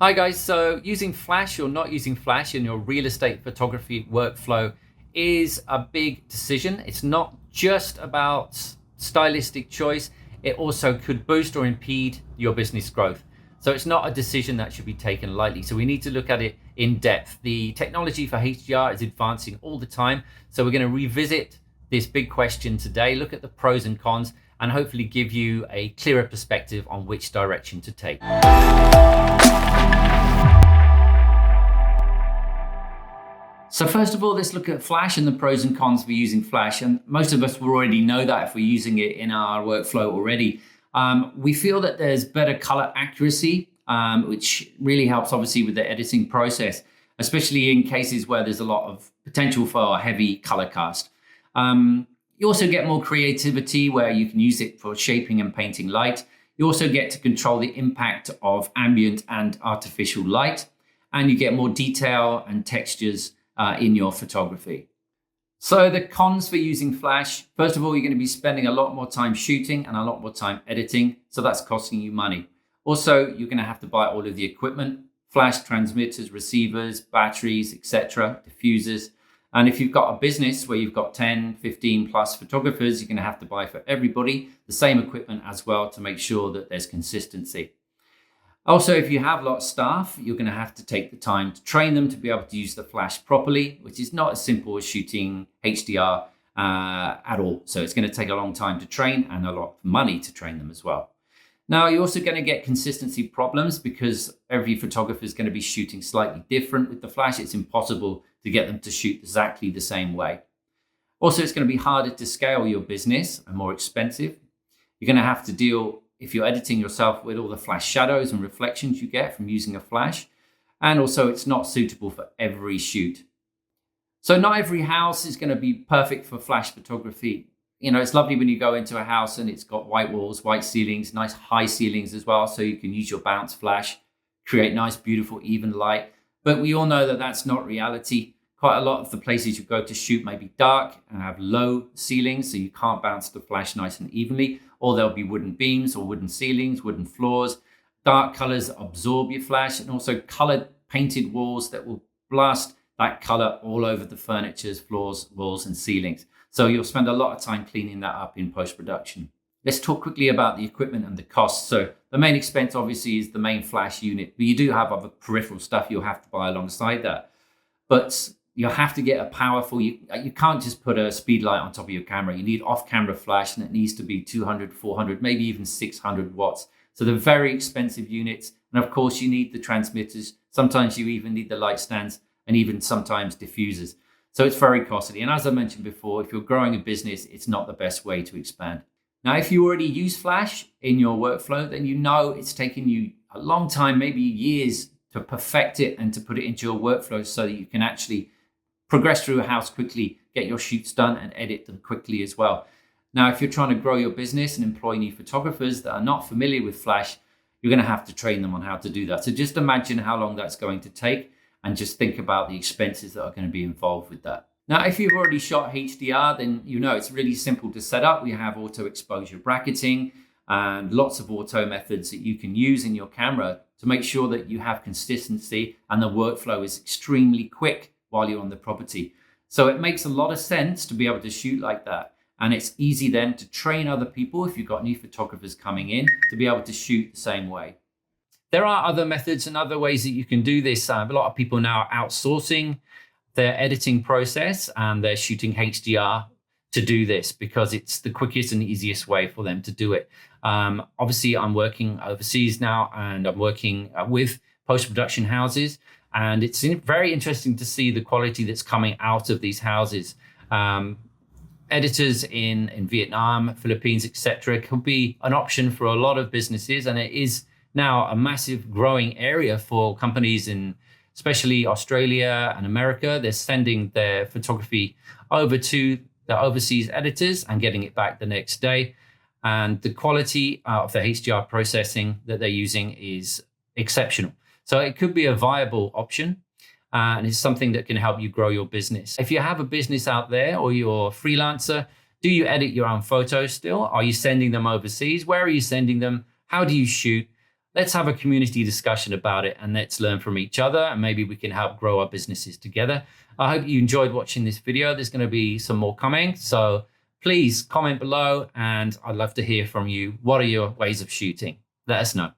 Hi guys, so using Flash or not using Flash in your real estate photography workflow is a big decision. It's not just about stylistic choice, it also could boost or impede your business growth. So it's not a decision that should be taken lightly. So we need to look at it in depth. The technology for HDR is advancing all the time. So we're going to revisit this big question today, look at the pros and cons, and hopefully give you a clearer perspective on which direction to take. So first of all, let's look at Flash and the pros and cons for using Flash. And most of us will already know that if we're using it in our workflow already. We feel that there's better color accuracy, which really helps obviously with the editing process, especially in cases where there's a lot of potential for a heavy color cast. You also get more creativity where you can use it for shaping and painting light. You also get to control the impact of ambient and artificial light, and you get more detail and textures in your photography. So the cons for using Flash, first of all, you're going to be spending a lot more time shooting and a lot more time editing. So that's costing you money. Also, you're going to have to buy all of the equipment, Flash transmitters, receivers, batteries, etc., diffusers. And if you've got a business where you've got 10, 15 plus photographers, you're going to have to buy for everybody the same equipment as well to make sure that there's consistency. Also, if you have a lot of staff, you're going to have to take the time to train them to be able to use the Flash properly, which is not as simple as shooting HDR at all. So it's going to take a long time to train and a lot of money to train them as well. Now, you're also going to get consistency problems because every photographer is going to be shooting slightly different with the Flash. It's impossible to get them to shoot exactly the same way. Also, it's going to be harder to scale your business and more expensive. You're going to have to deal, if you're editing yourself, with all the Flash shadows and reflections you get from using a Flash. And also it's not suitable for every shoot. So not every house is going to be perfect for Flash photography. You know, it's lovely when you go into a house and it's got white walls, white ceilings, nice high ceilings as well. So you can use your bounce Flash, create nice, beautiful, even light. But we all know that that's not reality. Quite a lot of the places you go to shoot may be dark and have low ceilings, so you can't bounce the Flash nice and evenly. Or there'll be wooden beams or wooden ceilings, wooden floors, dark colors absorb your Flash, and also colored painted walls that will blast that color all over the furniture's floors, walls, and ceilings. So you'll spend a lot of time cleaning that up in post-production. Let's talk quickly about the equipment and the costs. So the main expense obviously is the main Flash unit, but you do have other peripheral stuff you'll have to buy alongside that. But you'll have to get a powerful, you can't just put a speed light on top of your camera. You need off-camera Flash, and it needs to be 200, 400, maybe even 600 watts. So they're very expensive units. And of course you need the transmitters. Sometimes you even need the light stands and even sometimes diffusers. So it's very costly. And as I mentioned before, if you're growing a business, it's not the best way to expand. Now, if you already use Flash in your workflow, then you know it's taken you a long time, maybe years, to perfect it and to put it into your workflow so that you can actually progress through a house quickly, get your shoots done and edit them quickly as well. Now, if you're trying to grow your business and employ new photographers that are not familiar with Flash, you're going to have to train them on how to do that. So just imagine how long that's going to take and just think about the expenses that are going to be involved with that. Now, if you've already shot HDR, then you know it's really simple to set up. We have auto exposure bracketing and lots of auto methods that you can use in your camera to make sure that you have consistency and the workflow is extremely quick while you're on the property. So it makes a lot of sense to be able to shoot like that. And it's easy then to train other people, if you've got new photographers coming in, to be able to shoot the same way. There are other methods and other ways that you can do this. A lot of people now are outsourcing their editing process and they're shooting HDR to do this because it's the quickest and easiest way for them to do it. Obviously, I'm working overseas now and I'm working with post-production houses. And it's very interesting to see the quality that's coming out of these houses. Editors in Vietnam, Philippines, etc., could be an option for a lot of businesses. And it is now a massive growing area for companies in especially Australia and America. They're sending their photography over to the overseas editors and getting it back the next day. And the quality of the HDR processing that they're using is exceptional. So it could be a viable option and it's something that can help you grow your business. If you have a business out there or you're a freelancer, do you edit your own photos still? Are you sending them overseas? Where are you sending them? How do you shoot? Let's have a community discussion about it and let's learn from each other, and maybe we can help grow our businesses together. I hope you enjoyed watching this video. There's going to be some more coming. So please comment below and I'd love to hear from you. What are your ways of shooting? Let us know.